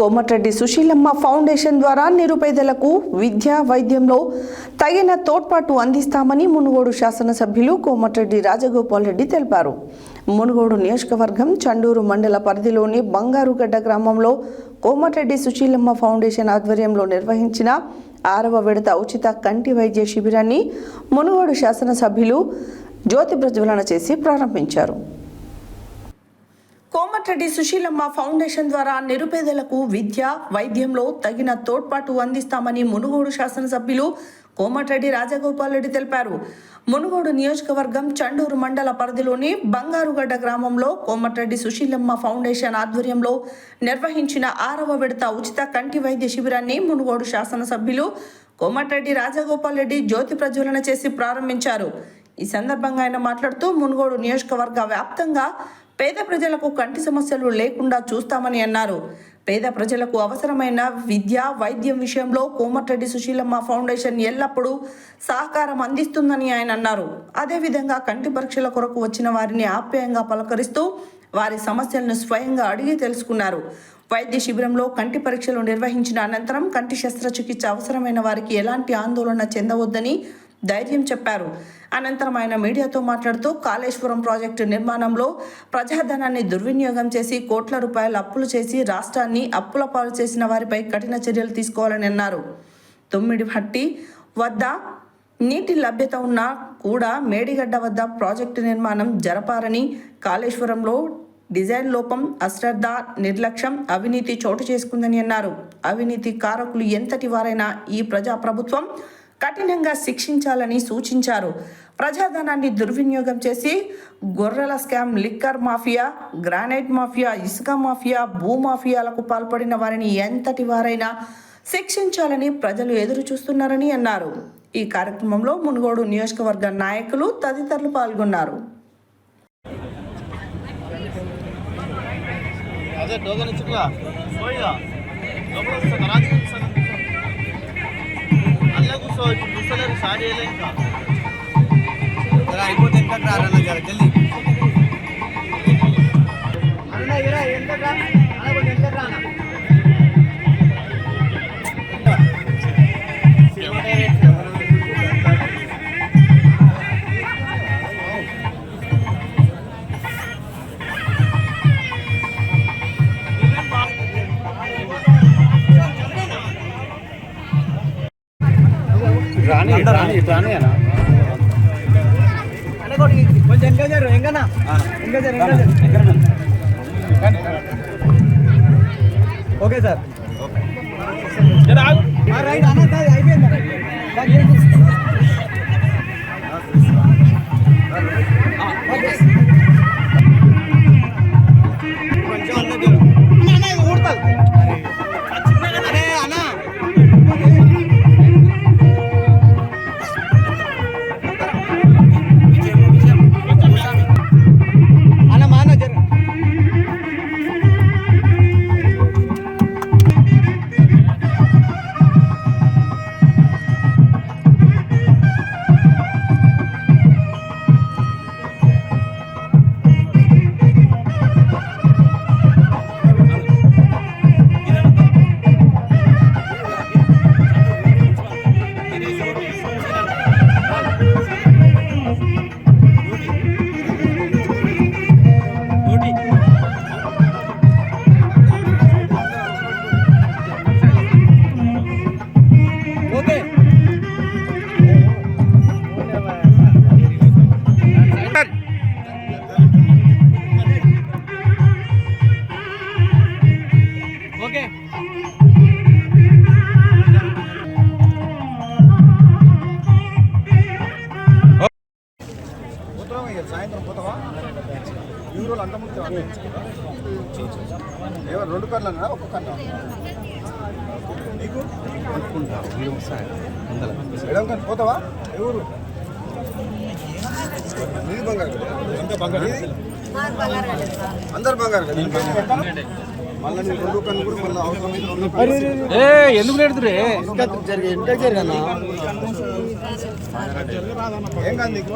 Komatireddy Susheelamma foundation ద్వారా నిరుపేదలకు విద్య వైద్యంలో తగిన తోడ్పాటు అందిస్తామని మునుగోడు శాసనసభ్యులు కోమటిరెడ్డి రాజగోపాల్ రెడ్డి తెలిపారు. మునుగోడు నియోజకవర్గం చండూరు మండల పరిధిలోని బంగారుగడ్డ గ్రామంలో కోమటిరెడ్డి సుశీలమ్మ ఫౌండేషన్ ఆధ్వర్యంలో నిర్వహించిన 6వ విడత ఉచిత కంటి వైద్య శిబిరాన్ని మునుగోడు శాసనసభ్యులు జ్యోతి ప్రజ్వలన చేసి ప్రారంభించారు. కోమటిరెడ్డి సుశీలమ్మ ఫౌండేషన్ ద్వారా నిరుపేదలకు విద్య వైద్యంలో తగిన తోడ్పాటు అందిస్తామని మునుగోడు శాసనసభ్యులు కోమటిరెడ్డి రాజగోపాల్ రెడ్డి తెలిపారు. మునుగోడు నియోజకవర్గం చండూరు మండల పరిధిలోని బంగారుగడ్డ గ్రామంలో కోమటిరెడ్డి సుశీలమ్మ ఫౌండేషన్ ఆధ్వర్యంలో నిర్వహించిన 6వ విడత ఉచిత కంటి వైద్య శిబిరాన్ని మునుగోడు శాసనసభ్యులు కోమటిరెడ్డి రాజగోపాల్ రెడ్డి జ్యోతి ప్రజ్వలన చేసి ప్రారంభించారు. ఈ సందర్భంగా ఆయన మాట్లాడుతూ మునుగోడు నియోజకవర్గ వ్యాప్తంగా పేద ప్రజలకు కంటి సమస్యలు లేకుండా చూస్తామని అన్నారు. పేద ప్రజలకు అవసరమైన విద్య వైద్యం విషయంలో కోమటిరెడ్డి సుశీలమ్మ ఫౌండేషన్ ఎల్లప్పుడూ సహకారం అందిస్తుందని ఆయన అన్నారు. అదేవిధంగా కంటి పరీక్షల కొరకు వచ్చిన వారిని ఆప్యాయంగా పలకరిస్తూ వారి సమస్యలను స్వయంగా అడిగి తెలుసుకున్నారు. వైద్య శిబిరంలో కంటి పరీక్షలు నిర్వహించిన అనంతరం కంటి శస్త్రచికిత్స అవసరమైన వారికి ఎలాంటి ఆందోళన చెందవద్దని ధైర్యం చెప్పారు. అనంతరం ఆయన మీడియాతో మాట్లాడుతూ కాళేశ్వరం ప్రాజెక్టు నిర్మాణంలో ప్రజాధనాన్ని దుర్వినియోగం చేసి కోట్ల రూపాయల అప్పులు చేసి రాష్ట్రాన్ని అప్పుల పాలు చేసిన వారిపై కఠిన చర్యలు తీసుకోవాలని అన్నారు. తొమ్మిడిహట్టి వద్ద నీటి లభ్యత ఉన్నా కూడా మేడిగడ్డ వద్ద ప్రాజెక్టు నిర్మాణం జరపారని, కాళేశ్వరంలో డిజైన్ లోపం, అశ్రద్ధ, నిర్లక్ష్యం, అవినీతి చోటు చేసుకుందని అన్నారు. అవినీతి కారకులు ఎంతటి వారైనా ఈ ప్రజాప్రభుత్వం కఠినంగా శిక్షించాలని సూచించారు. ప్రజాధనాన్ని దుర్వినియోగం చేసి గొర్రెల scam, liquor mafia, granite mafia, ఇసుక మాఫియా, భూమాఫియాలకు పాల్పడిన వారిని ఎంతటి వారైనా శిక్షించాలని ప్రజలు ఎదురు చూస్తున్నారని అన్నారు. ఈ కార్యక్రమంలో మునుగోడు నియోజకవర్గ నాయకులు తదితరులు పాల్గొన్నారు. అయిపోతే ఎంత రారా జల్దీ రాని అన్న కొంచెం ఎంగజరు ఎంగనా ఓకే సార్ రైట్ అన్న అయిపోయింది. సాయంత్రం పోతావా? ఈ రోజు అంత ముందు రెండు కళ్ళన్నా ఒక్క కళ్ళ నీకు ఎడం కానీ పోతావా? ఎవరు నీది బంగారు అంత బంగారు అందరు బంగారు మళ్ళీ నీ రెండు కన్ను కూడా మళ్ళీ అవసరం ఎందుకు నేడుతురే ఎంత జరిగానా ఏం కాదు నీకు